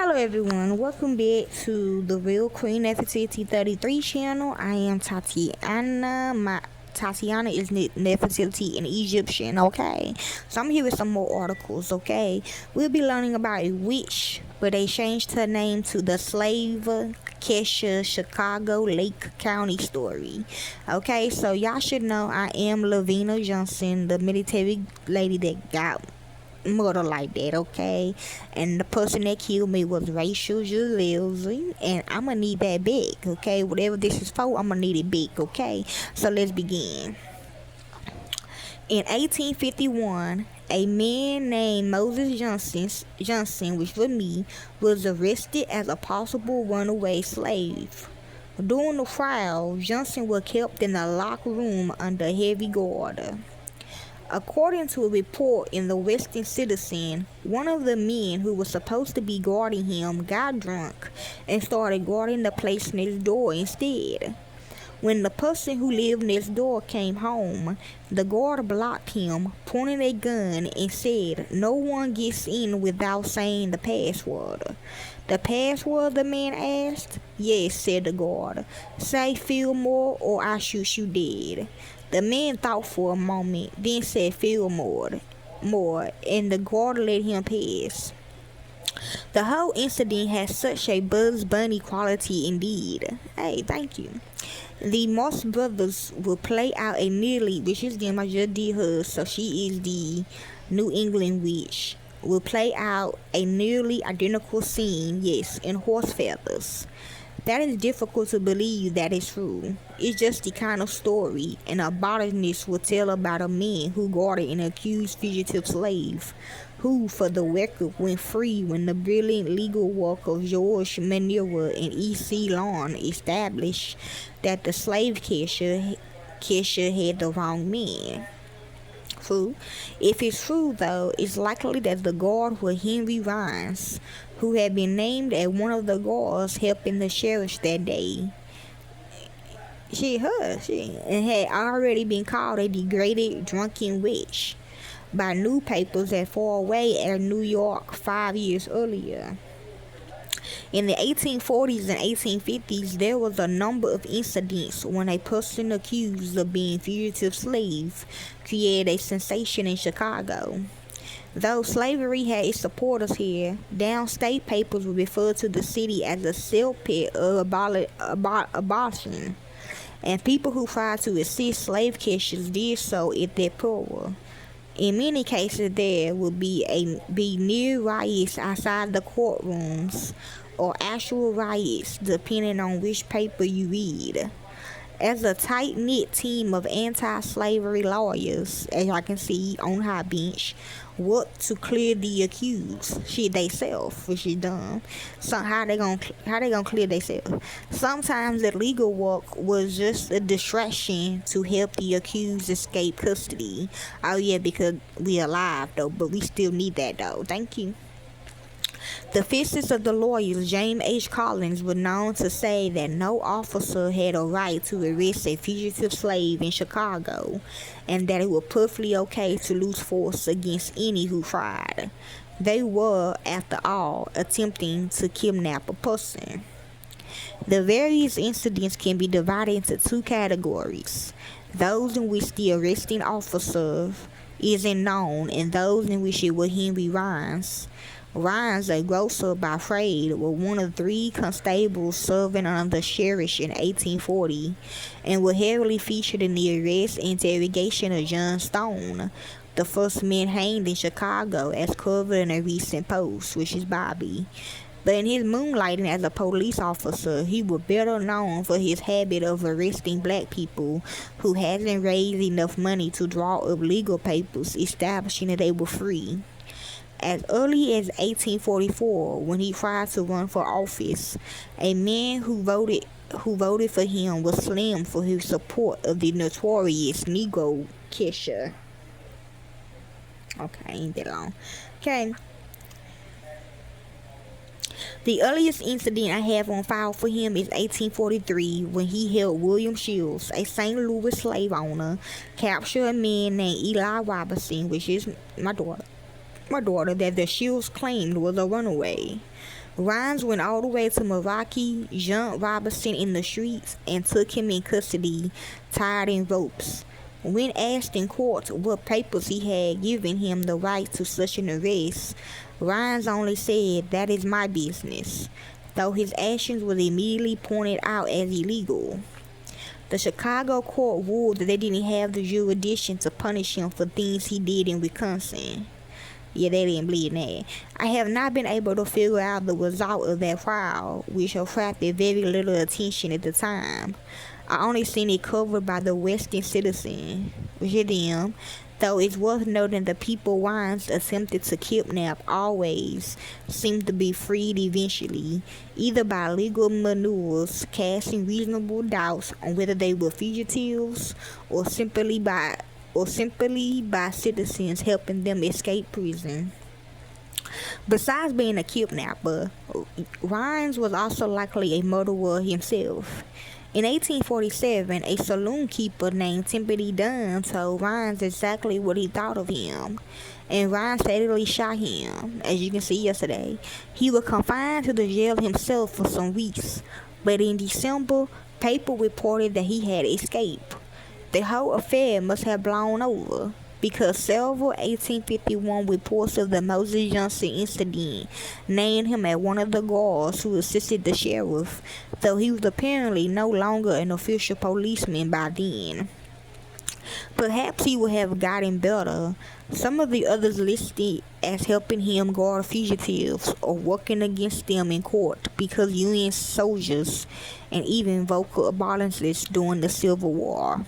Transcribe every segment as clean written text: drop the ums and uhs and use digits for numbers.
Hello everyone, welcome back to the Real Queen Nefertiti 33 channel. I am Tatiana. Tatiana is Nefertiti in Egyptian, okay? So I'm here with some more articles, okay? We'll be learning about a witch, but they changed her name to the slave Kesha Chicago Lake County story. Okay, so y'all should know I am Lavina Johnson, the military lady that got murder like that, okay? And the person that killed me was Rachel Gilles, and I'm gonna need that back, okay? Whatever this is for, I'm gonna need it back, okay? So let's begin. In 1851, a man named Moses Johnson, which was me, was arrested as a possible runaway slave. During the trial, Johnson was kept in a locked room under heavy guard. According to a report in the Western Citizen, one of the men who was supposed to be guarding him got drunk and started guarding the place next door instead. When the person who lived next door came home, the guard blocked him, pointing a gun, and said, "No one gets in without saying the password." "The password?" the man asked. "Yes," said the guard. "Say Fillmore or I shoot you dead." The man thought for a moment, then said Fillmore, and the guard let him pass. The whole incident has such a Bugs Bunny quality indeed. Hey, thank you. The Moss brothers will play out a nearly, which is them, I just did her, so she is the New England witch, will play out a nearly identical scene, yes, in horse feathers. That is difficult to believe that is true. It's just the kind of story an abolitionist will tell about a man who guarded an accused fugitive slave, who, for the record, went free when the brilliant legal work of George Manila and E.C. Lawn established that the slave catcher had the wrong man. True. If it's true, though, it's likely that the guard was Henry Rhines, who had been named as one of the guards helping the sheriff that day. And had already been called a degraded, drunken witch by newspapers as far away as New York 5 years earlier. In the 1840s and 1850s, there was a number of incidents when a person accused of being fugitive slave created a sensation in Chicago. Though slavery had its supporters here, downstate papers would refer to the city as a cell pit of abolition, and people who tried to assist slave catchers did so if they're poor. In many cases, there would be near riots outside the courtrooms, or actual riots, depending on which paper you read. As a tight-knit team of anti-slavery lawyers, as y'all can see on high bench, worked to clear the accused. Shit, they self, which is dumb. So how they gonna clear themselves? Sometimes the legal work was just a distraction to help the accused escape custody. Oh yeah, because we alive though, but we still need that though. Thank you. The fists of the lawyers, James H. Collins, were known to say that no officer had a right to arrest a fugitive slave in Chicago, and that it was perfectly okay to use force against any who tried. They were, after all, attempting to kidnap a person. The various incidents can be divided into two categories: those in which the arresting officer isn't known, and those in which it was Henry Rhines. Rhines, a grocer by trade, was one of 3 constables serving under the sheriff in 1840, and was heavily featured in the arrest and interrogation of John Stone, the first man hanged in Chicago, as covered in a recent post, which is Bobby. But in his moonlighting as a police officer, he was better known for his habit of arresting black people who hadn't raised enough money to draw up legal papers establishing that they were free. As early as 1844, when he tried to run for office, a man who voted for him was slammed for his support of the notorious Negro catcher. Okay, ain't that long. Okay. The earliest incident I have on file for him is 1843, when he helped William Shields, a St. Louis slave owner, capture a man named Eli Robinson, which is my daughter, that the Shields claimed was a runaway. Rhines went all the way to Milwaukee, jumped Robertson in the streets, and took him in custody, tied in ropes. When asked in court what papers he had given him the right to such an arrest, Rhines only said, "That is my business," though his actions were immediately pointed out as illegal. The Chicago court ruled that they didn't have the jurisdiction to punish him for things he did in Wisconsin. Yeah, they didn't believe that. I have not been able to figure out the result of that trial, which attracted very little attention at the time. I only seen it covered by the Western Citizen, which is them, though it's worth noting the people Rhines attempted to kidnap always seemed to be freed eventually, either by legal maneuvers casting reasonable doubts on whether they were fugitives or simply by citizens helping them escape prison. Besides being a kidnapper, Rhines was also likely a murderer himself. In 1847, a saloon keeper named Timothy Dunn told Rhines exactly what he thought of him, and Rhines fatally shot him, as you can see yesterday. He was confined to the jail himself for some weeks, but in December, paper reported that he had escaped. The whole affair must have blown over, because several 1851 reports of the Moses Johnson incident named him as one of the guards who assisted the sheriff, though he was apparently no longer an official policeman by then. Perhaps he would have gotten better. Some of the others listed as helping him guard fugitives or working against them in court because Union soldiers and even vocal abolitionists during the Civil War.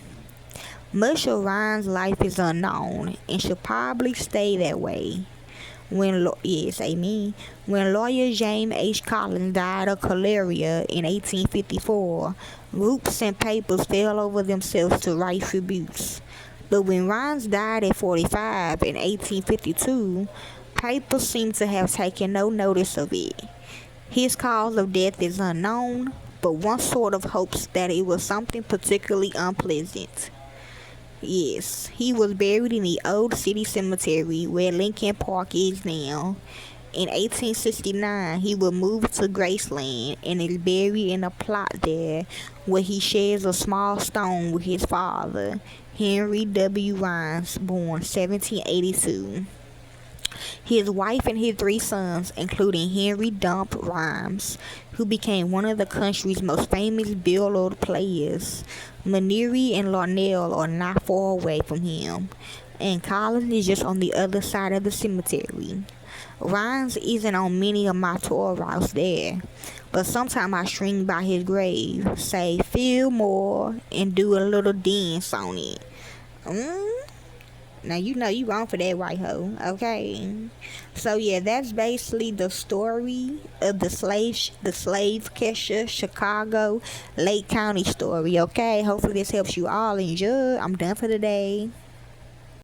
Much of Rhines' life is unknown and should probably stay that way. When lawyer James H. Collins died of cholera in 1854, groups and papers fell over themselves to write tributes. But when Rhines died at 45 in 1852, papers seem to have taken no notice of it. His cause of death is unknown, but one sort of hopes that it was something particularly unpleasant. Yes, he was buried in the old city cemetery where Lincoln Park is now. In 1869, he was moved to Graceland and is buried in a plot there where he shares a small stone with his father, Henry W. Rhines, born 1782. His wife and his 3 sons, including Henry Dump Rhines, who became one of the country's most famous billiard players. Manery and Larnell are not far away from him, and Collins is just on the other side of the cemetery. Rhines isn't on many of my tour routes there, but sometimes I swing by his grave, say Fillmore, and do a little dance on it. Now you know you wrong for that, white hoe. Okay. So yeah, that's basically the story of the slave catcher Chicago Lake County story. Okay. Hopefully this helps you all enjoy. I'm done for today.